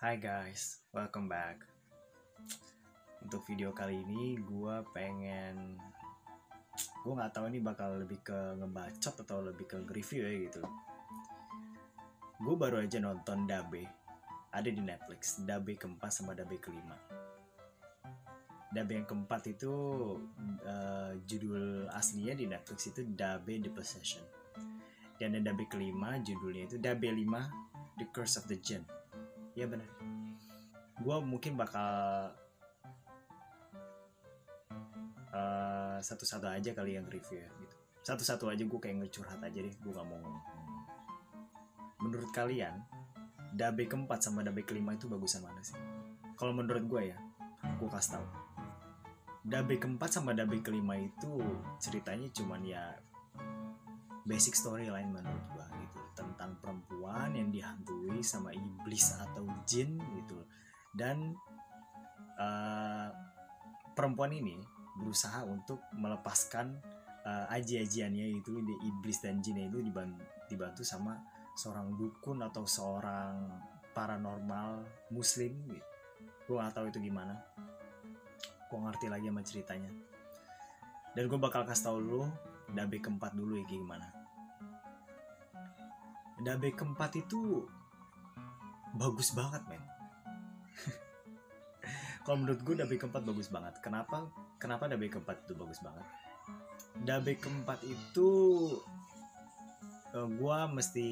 Hi guys, welcome back. Untuk video kali ini gue nggak tahu ini bakal lebih ke ngebacot atau lebih ke review ya gitu. Gue baru aja nonton Dabe, ada di Netflix, Dabe keempat sama Dabe kelima. Dabe yang keempat itu judul aslinya di Netflix itu Dabe The Possession. Dan Dabe kelima judulnya itu Dabe 5 The Curse of the Jinn. Ya benar. Gue mungkin bakal satu-satu aja kali yang review ya gitu. Satu-satu aja gue kayak ngecurhat aja deh. Gue gak mau ngomong. Menurut kalian Dabe keempat sama Dabe kelima itu bagusan mana sih? Kalau menurut gue ya, gue kasih tau. Dabe keempat sama Dabe kelima itu ceritanya cuman ya basic storyline menurut gue gitu, tentang perempuan yang dihantui sama iblis atau jin gitu. Dan perempuan ini berusaha untuk melepaskan aji-ajiannya itu, di iblis dan jinnya itu dibantu sama seorang dukun atau seorang paranormal muslim gitu. Gue gak tahu itu gimana, gue ngerti lagi sama ceritanya. Dan gue bakal kasih tau lu Dabe keempat dulu ya gimana. Dabe keempat itu bagus banget men. Kalau menurut gue Dabe keempat bagus banget. Kenapa Dabe keempat itu bagus banget? Dabe keempat itu gue mesti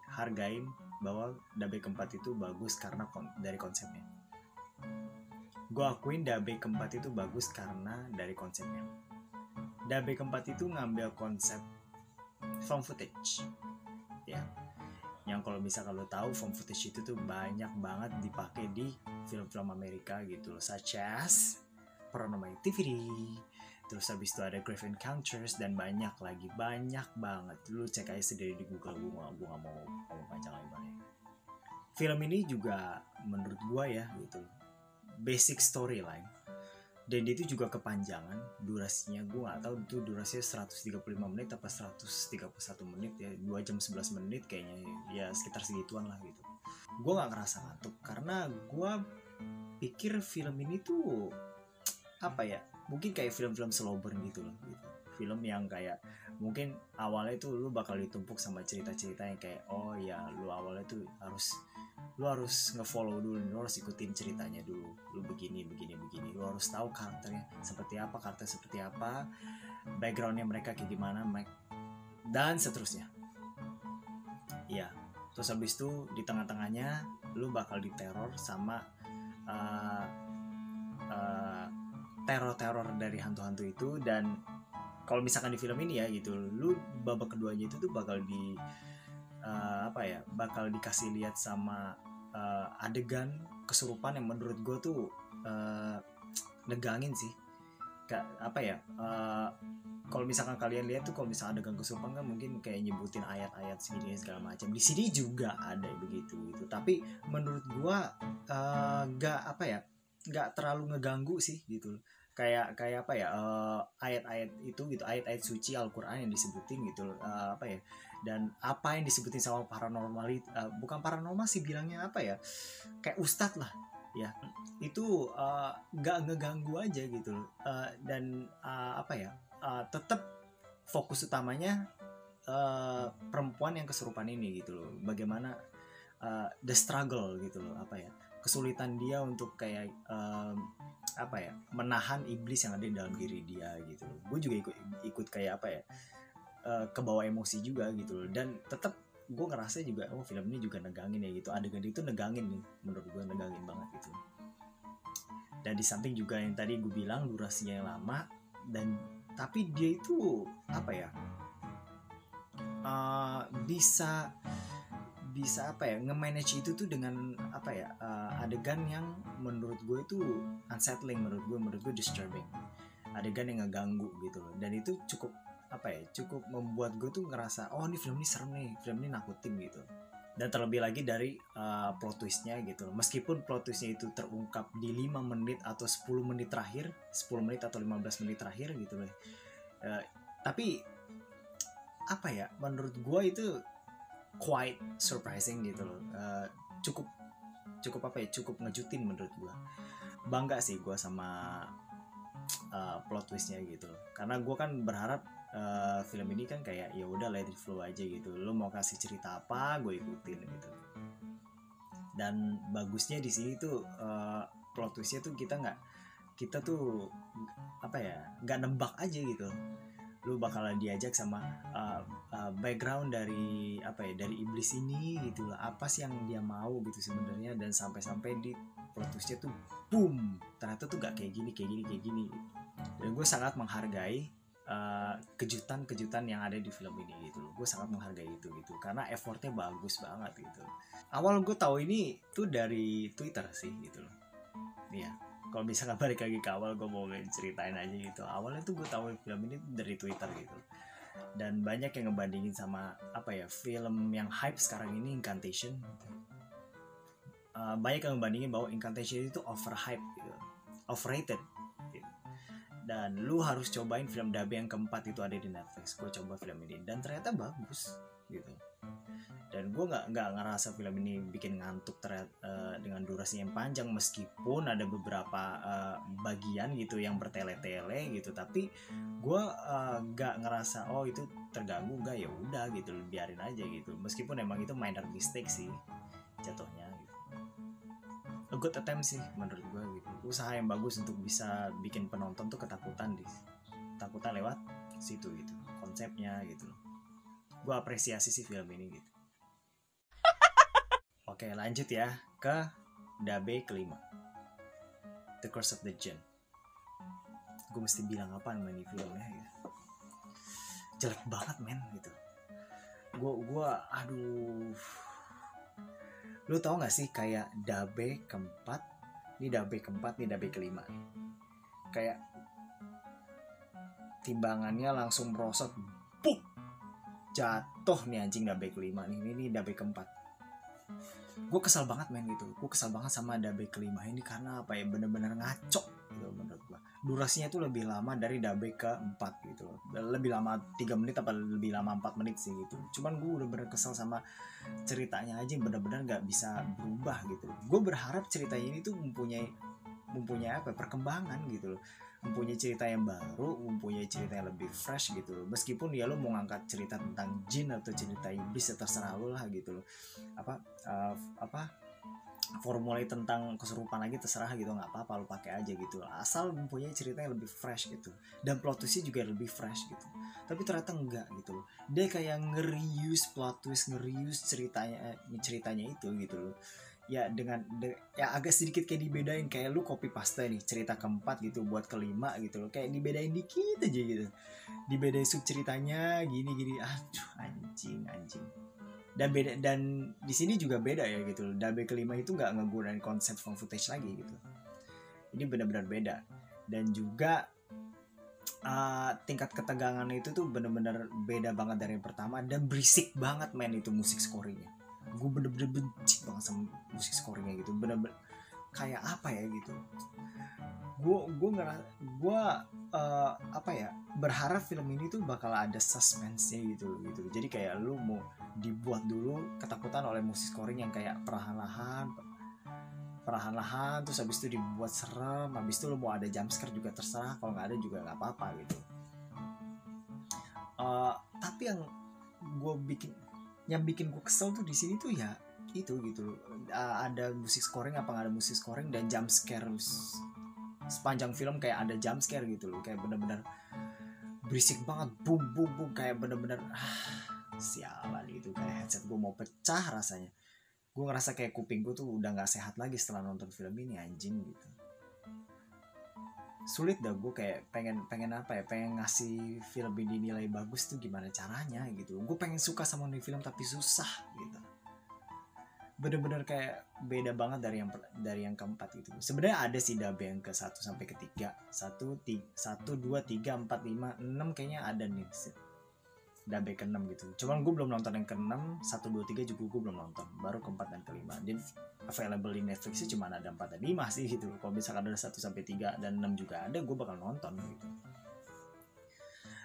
hargain bahwa Dabe keempat itu bagus karena dari konsepnya. Gue akuin Dabe keempat itu bagus karena dari konsepnya. Dabe keempat itu ngambil konsep found footage, ya. Yang kalau misalkan lo tahu found footage itu tuh banyak banget dipakai di film-film Amerika gitu loh, such as Paranormal Activity, terus habis itu ada Grave Encounters dan banyak banget. Lu cek aja sendiri di Google, gue gak mau ngomong panjang lebar ya. Film ini juga menurut gue ya gitu, basic storyline, dan dia itu juga kepanjangan durasinya. Gue gak tahu itu durasinya 135 menit apa 131 menit ya, 2 jam 11 menit kayaknya ya, sekitar segituan lah gitu. Gue gak ngerasa ngantuk karena gue pikir film ini tuh apa ya, mungkin kayak film-film slow burn gitu loh gitu. Film yang kayak mungkin awalnya tuh lu bakal ditumpuk sama cerita-cerita yang kayak oh ya lu awalnya tuh lu harus ngefollow dulu, lu harus ikutin ceritanya dulu, lu begini, lu harus tahu karakter seperti apa, backgroundnya mereka kayak gimana, dan seterusnya ya. Terus habis itu di tengah-tengahnya lu bakal diteror sama teror dari hantu-hantu itu. Dan kalau misalkan di film ini ya gitu, lu babak keduanya itu tuh bakal bakal dikasih lihat sama adegan kesurupan yang menurut gue tuh negangin sih. Kalau misalkan kalian lihat tuh, kalau misalkan adegan kesurupan kan mungkin kayak nyebutin ayat-ayat segini segala macam. Di sini juga ada begitu gitu. Tapi menurut gue nggak terlalu ngeganggu sih gitu. Kayak ayat-ayat itu gitu, ayat-ayat suci Al-Quran yang disebutin gitu, dan apa yang disebutin sama paranormal itu, bukan paranormal sih bilangnya, kayak ustadz lah ya, itu nggak ngeganggu aja gitu, dan tetap fokus utamanya perempuan yang kesurupan ini gitu loh, bagaimana the struggle gitu loh, kesulitan dia untuk kayak menahan iblis yang ada di dalam diri dia gitu loh. Gue juga ikut kayak kebawa emosi juga gitu loh. Dan tetap gue ngerasa juga film ini juga negangin ya gitu, adegan itu negangin nih, menurut gue negangin banget gitu. Dan di samping juga yang tadi gue bilang durasinya yang lama, dan tapi dia itu bisa nge-manage itu tuh dengan adegan yang menurut gue itu unsettling, menurut gue disturbing, adegan yang ngeganggu gitu loh. Dan itu cukup membuat gue tuh ngerasa oh ini film ini serem nih, film ini nakutin gitu. Dan terlebih lagi dari plot twistnya gitu loh. Meskipun plot twistnya itu terungkap di 5 menit atau 10 menit terakhir, 10 menit atau 15 menit terakhir gitu loh, tapi menurut gue itu quite surprising gitu loh, cukup cukup apa ya, cukup ngejutin menurut gue. Bangga sih gue sama plot twistnya gitu loh, karena gue kan berharap film ini kan kayak ya udah let it flow aja gitu, lo mau kasih cerita apa gue ikutin gitu. Dan bagusnya di sini tuh plot twistnya tuh kita tuh apa ya, nggak nembak aja gitu. Lu bakalan diajak sama background dari apa ya, dari iblis ini gitu lah, apa sih yang dia mau gitu sebenarnya, dan sampai di plot twistnya tuh boom, ternyata tuh gak kayak gini. Dan gue sangat menghargai kejutan-kejutan yang ada di film ini gitu. Gue sangat menghargai itu gitu, karena effortnya bagus banget gitu. Awal gue tahu ini tuh dari Twitter sih gitu loh. Iya, kalau bisa nggak balik lagi ke awal, gue mau ceritain aja gitu. Awalnya tuh gue tahu film ini dari Twitter gitu, dan banyak yang ngebandingin sama apa ya, film yang hype sekarang ini, Incantation gitu. Banyak yang ngebandingin bahwa Incantation itu overhype gitu, overrated gitu. Dan lu harus cobain film Dabe yang keempat, itu ada di Netflix. Gue coba film ini dan ternyata bagus gitu. Dan gue nggak ngerasa film ini bikin ngantuk dengan durasi yang panjang, meskipun ada beberapa bagian gitu yang bertele-tele gitu, tapi gue nggak ngerasa oh itu terganggu, nggak, ya udah gitu, biarin aja gitu, meskipun emang itu minor mistake sih jatuhnya gitu. A good attempt sih menurut gue gitu, usaha yang bagus untuk bisa bikin penonton tuh ketakutan lewat situ gitu, konsepnya gitu. Gue apresiasi sih film ini gitu. Oke, lanjut ya ke Dabe kelima, The Curse of the Jinn. Gue mesti bilang apa nama ini filmnya gitu. Jelek banget men gitu. Gue aduh. Lu tau gak sih kayak Dabe keempat, ini Dabe keempat, ini Dabe kelima. Kayak timbangannya langsung merosot, buk, jatuh nih anjing Dabe kelima nih, ini Dabe keempat. Gue kesal banget men gitu, gue kesal banget sama Dabe kelima ini karena apa ya, bener-bener ngaco gitu menurut gue. Durasinya tuh lebih lama dari Dabe keempat gitu, lebih lama 3 menit apa lebih lama 4 menit sih gitu. Cuman gue udah bener kesel sama ceritanya aja yang bener-bener gak bisa berubah gitu. Gue berharap ceritanya ini tuh mempunyai apa, perkembangan gitu loh, mempunyai cerita yang baru, mempunyai cerita yang lebih fresh gitu loh. Meskipun ya lo mau ngangkat cerita tentang jin atau cerita iblis, ya terserah lo lah gitu loh. Formula tentang kesurupan lagi terserah gitu, nggak apa-apa, lo pakai aja gitu, asal mempunyai cerita yang lebih fresh gitu, dan plot twistnya juga lebih fresh gitu. Tapi ternyata enggak gitu loh, dia kayak nge-reuse plot twist, nge-reuse ceritanya itu gitu loh. Ya ya agak sedikit kayak dibedain, kayak lu copy paste nih cerita keempat gitu buat kelima gitu loh, kayak dibedain dikit aja gitu, dibedain sub ceritanya gini, aduh anjing. Dan di sini juga beda ya gitu loh. Dabe kelima itu nggak ngegunain konsep found footage lagi gitu. Ini benar-benar beda. Dan juga tingkat ketegangan itu tuh benar-benar beda banget dari yang pertama, dan berisik banget men itu musik scoringnya. Gue bener-bener benci banget sama musik scoringnya gitu. Bener-bener kayak apa ya gitu. Gue apa ya, berharap film ini tuh bakal ada suspense-nya gitu. Jadi kayak lu mau dibuat dulu ketakutan oleh musik scoring yang kayak perlahan-lahan, terus habis itu dibuat serem, habis itu lu mau ada jump scare juga terserah, kalau nggak ada juga nggak apa-apa gitu. Tapi yang bikin gue kesel tuh di sini tuh ya itu gitu, ada musik scoring apa nggak ada musik scoring, dan jump scare sepanjang film kayak ada jump scare gitu loh, kayak bener-bener berisik banget, boom, kayak bener-bener sialan gitu, kayak headset gue mau pecah rasanya. Gue ngerasa kayak kuping gue tuh udah nggak sehat lagi setelah nonton film ini anjing gitu. Sulit dah, gue kayak pengen apa ya, pengen ngasih film ini nilai bagus tuh gimana caranya gitu. Gue pengen suka sama nih film tapi susah gitu. Bener-bener kayak beda banget dari yang keempat gitu. Sebenarnya ada sih Dabe yang ke 1 sampai ke 3. 1 2 3 4 5 6 kayaknya ada nih. Dabe ke-6 gitu. Cuman gue belum nonton yang ke-6, 1 2 3 juga gue belum nonton. Baru ke-4 dan ke-5. Dan available di Netflix sih cuma ada 4 dan 5 sih gitu. Kalau misalkan ada 1 sampai 3 dan 6 juga ada, gue bakal nonton gitu.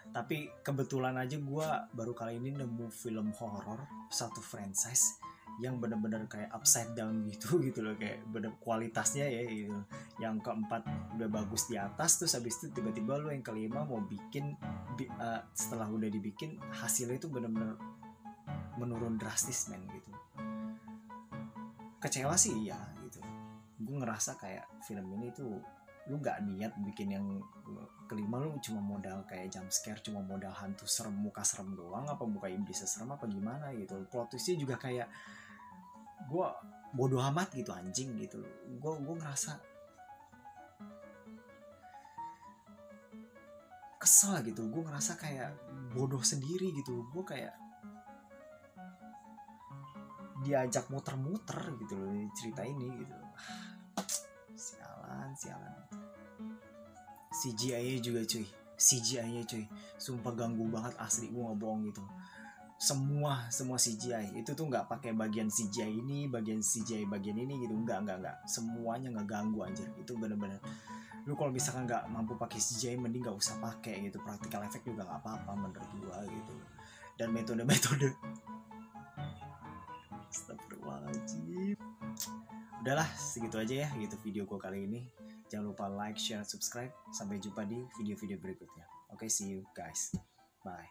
Tapi kebetulan aja gue baru kali ini nemu film horor satu franchise yang bener-bener kayak upside down gitu gitu loh, kayak bener kualitasnya ya gitu. Yang keempat udah bagus di atas, terus habis itu tiba-tiba lo yang kelima mau bikin setelah udah dibikin hasilnya itu bener-bener menurun drastis men gitu. Kecewa sih iya gitu. Gue ngerasa kayak film ini tuh lu nggak niat bikin yang kelima, lu cuma modal kayak jump scare, cuma modal hantu serem, muka serem doang, apa muka iblis serem apa gimana gitu. Plot twistnya juga kayak gue bodoh amat gitu anjing gitu. Gue ngerasa kesel gitu, gue ngerasa kayak bodoh sendiri gitu. Gue kayak diajak muter-muter gitu loh cerita ini gitu. Sialan CGI-nya juga cuy, CGI-nya cuy sumpah ganggu banget asli, gue nggak bohong gitu. Semua CGI itu tuh nggak pakai bagian CGI ini, bagian CGI bagian ini gitu, nggak, semuanya nggak ganggu anjir. Itu bener-bener lu kalau misalkan nggak mampu pakai CGI mending nggak usah pakai gitu, practical effect juga nggak apa-apa menurut gua gitu. Dan metode astagfirullahaladzim. Udahlah segitu aja ya gitu video gua kali ini. Jangan lupa like, share, subscribe. Sampai jumpa di video-video berikutnya. Oke, see you guys, bye.